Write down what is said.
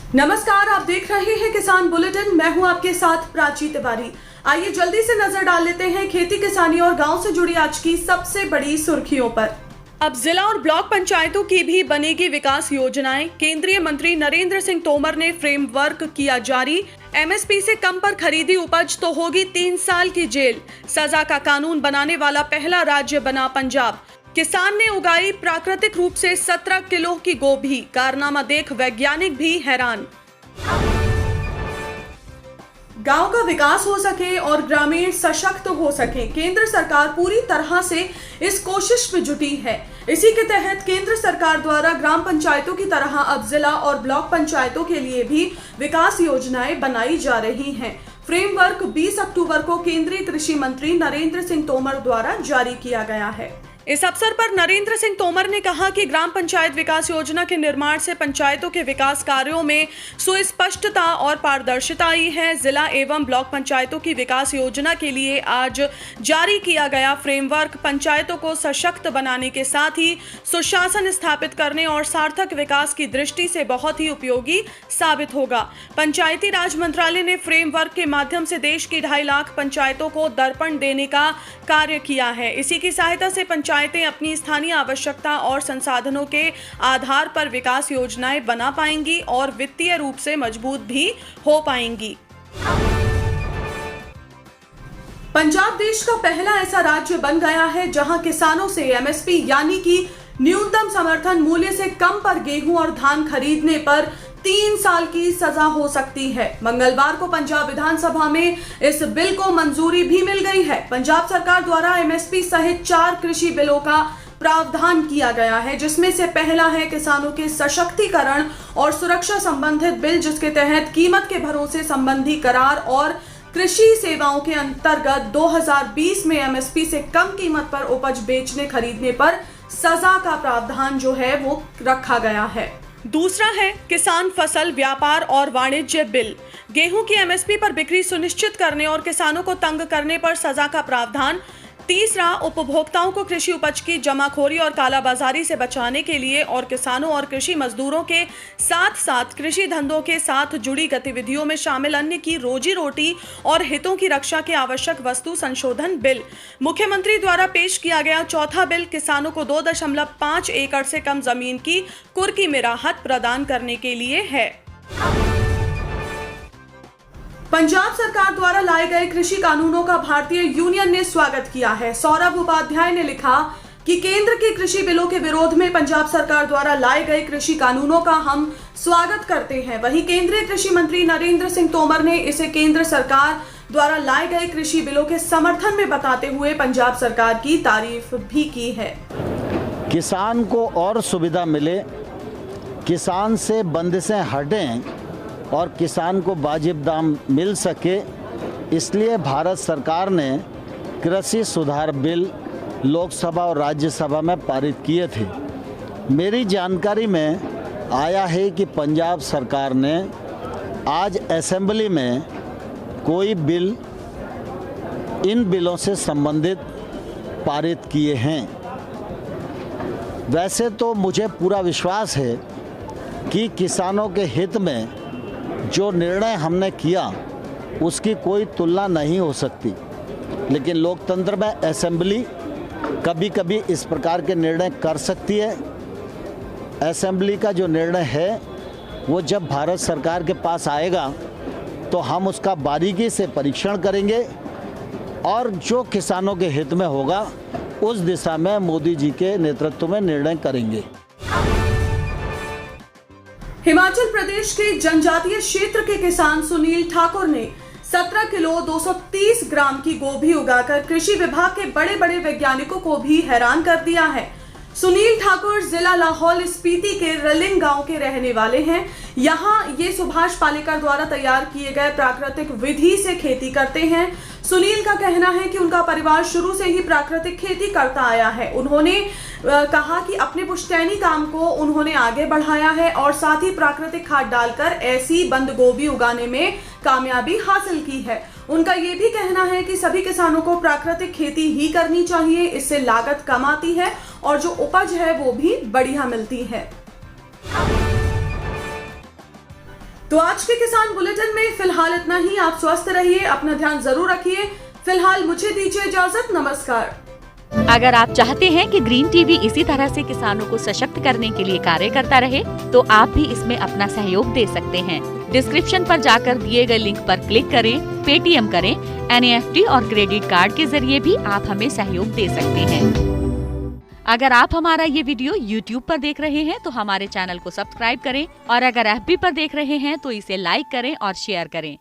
नमस्कार, आप देख रहे हैं किसान बुलेटिन। मैं हूं आपके साथ प्राची तिवारी। आइए जल्दी से नजर डाल लेते हैं खेती किसानी और गांव से जुड़ी आज की सबसे बड़ी सुर्खियों पर। अब जिला और ब्लॉक पंचायतों की भी बनेगी विकास योजनाएं। केंद्रीय मंत्री नरेंद्र सिंह तोमर ने फ्रेमवर्क किया जारी। एमएसपी से कम पर खरीदी उपज तो होगी 3 साल की जेल। सजा का कानून बनाने वाला पहला राज्य बना पंजाब। किसान ने उगाई प्राकृतिक रूप से 17 किलो की गोभी। कारनामा देख वैज्ञानिक भी हैरान। गांव का विकास हो सके और ग्रामीण सशक्त हो सके, केंद्र सरकार पूरी तरह से इस कोशिश में जुटी है। इसी के तहत केंद्र सरकार द्वारा ग्राम पंचायतों की तरह अब जिला और ब्लॉक पंचायतों के लिए भी विकास योजनाएं बनाई जा रही हैं। फ्रेमवर्क 20 अक्टूबर को केंद्रीय कृषि मंत्री नरेंद्र सिंह तोमर द्वारा जारी किया गया है। इस अवसर पर नरेंद्र सिंह तोमर ने कहा कि ग्राम पंचायत विकास योजना के निर्माण से पंचायतों के विकास कार्यों में सुस्पष्टता और पारदर्शिता आई है। जिला एवं ब्लॉक पंचायतों की विकास योजना के लिए आज जारी किया गया फ्रेमवर्क पंचायतों को सशक्त बनाने के साथ ही सुशासन स्थापित करने और सार्थक विकास की दृष्टि से बहुत ही उपयोगी साबित होगा। पंचायती राज मंत्रालय ने फ्रेमवर्क के माध्यम से देश की 2.5 लाख पंचायतों को दर्पण देने का कार्य किया है। इसी की सहायता से पंचायतें अपनी स्थानीय आवश्यकता और संसाधनों के आधार पर विकास योजनाएं बना पाएंगी और वित्तीय रूप से मजबूत भी हो पाएंगी। पंजाब देश का पहला ऐसा राज्य बन गया है जहां किसानों से एमएसपी यानी कि न्यूनतम समर्थन मूल्य से कम पर गेहूं और धान खरीदने पर 3 साल की सजा हो सकती है। मंगलवार को पंजाब विधानसभा में इस बिल को मंजूरी भी मिल गई है। पंजाब सरकार द्वारा एमएसपी सहित 4 कृषि बिलों का प्रावधान किया गया है, जिसमें से पहला है किसानों के सशक्तिकरण और सुरक्षा संबंधित बिल, जिसके तहत कीमत के भरोसे संबंधी करार और कृषि सेवाओं के अंतर्गत 2020 में एमएसपी से कम कीमत पर उपज बेचने खरीदने पर सजा का प्रावधान जो है वो रखा गया है। दूसरा है किसान फसल व्यापार और वाणिज्य बिल। गेहूं की एमएसपी पर बिक्री सुनिश्चित करने और किसानों को तंग करने पर सजा का प्रावधान। तीसरा, उपभोक्ताओं को कृषि उपज की जमाखोरी और कालाबाजारी से बचाने के लिए और किसानों और कृषि मजदूरों के साथ साथ कृषि धंधों के साथ जुड़ी गतिविधियों में शामिल अन्य की रोजी रोटी और हितों की रक्षा के आवश्यक वस्तु संशोधन बिल। मुख्यमंत्री द्वारा पेश किया गया चौथा बिल किसानों को 2.5 एकड़ से कम जमीन की कुर्की में राहत प्रदान करने के लिए है। पंजाब सरकार द्वारा लाए गए कृषि कानूनों का भारतीय यूनियन ने स्वागत किया है। सौरभ उपाध्याय ने लिखा कि केंद्र के कृषि बिलों के विरोध में पंजाब सरकार द्वारा लाए गए कृषि कानूनों का हम स्वागत करते हैं। वहीं केंद्रीय कृषि मंत्री नरेंद्र सिंह तोमर ने इसे केंद्र सरकार द्वारा लाए गए कृषि बिलों के समर्थन में बताते हुए पंजाब सरकार की तारीफ भी की है। किसान को और सुविधा मिले, किसान से बंदिशें हटें और किसान को वाजिब दाम मिल सके, इसलिए भारत सरकार ने कृषि सुधार बिल लोकसभा और राज्यसभा में पारित किए थे। मेरी जानकारी में आया है कि पंजाब सरकार ने आज असेंबली में कोई बिल इन बिलों से संबंधित पारित किए हैं। वैसे तो मुझे पूरा विश्वास है कि किसानों के हित में जो निर्णय हमने किया उसकी कोई तुलना नहीं हो सकती, लेकिन लोकतंत्र में असेंबली कभी कभी इस प्रकार के निर्णय कर सकती है। असेंबली का जो निर्णय है वो जब भारत सरकार के पास आएगा तो हम उसका बारीकी से परीक्षण करेंगे और जो किसानों के हित में होगा उस दिशा में मोदी जी के नेतृत्व में निर्णय करेंगे। हिमाचल प्रदेश के जनजातीय क्षेत्र के किसान सुनील ठाकुर ने 17 किलो 230 ग्राम की गोभी उगाकर कृषि विभाग के बड़े बड़े वैज्ञानिकों को भी हैरान कर दिया है। सुनील ठाकुर जिला लाहौल स्पीति के रलिंग गांव के रहने वाले हैं। यहाँ ये सुभाष पालेकर द्वारा तैयार किए गए प्राकृतिक विधि से खेती करते हैं। सुनील का कहना है कि उनका परिवार शुरू से ही प्राकृतिक खेती करता आया है। उन्होंने कहा कि अपने पुश्तैनी काम को उन्होंने आगे बढ़ाया है और साथ ही प्राकृतिक खाद डालकर ऐसी बंद गोभी उगाने में कामयाबी हासिल की है। उनका ये भी कहना है कि सभी किसानों को प्राकृतिक खेती ही करनी चाहिए, इससे लागत कम आती है और जो उपज है वो भी बढ़िया मिलती है। तो आज के किसान बुलेटिन में फिलहाल इतना ही। आप स्वस्थ रहिए, अपना ध्यान जरूर रखिए। फिलहाल मुझे दीजिए इजाजत, नमस्कार। अगर आप चाहते हैं कि ग्रीन टीवी इसी तरह से किसानों को सशक्त करने के लिए कार्य करता रहे, तो आप भी इसमें अपना सहयोग दे सकते हैं। डिस्क्रिप्शन पर जाकर दिए गए लिंक पर क्लिक करें, पेटीएम करें, NEFT और क्रेडिट कार्ड के जरिए भी आप हमें सहयोग दे सकते हैं। अगर आप हमारा ये वीडियो YouTube पर देख रहे हैं तो हमारे चैनल को सब्सक्राइब करें और अगर FB पर देख रहे हैं तो इसे लाइक करें और शेयर करें।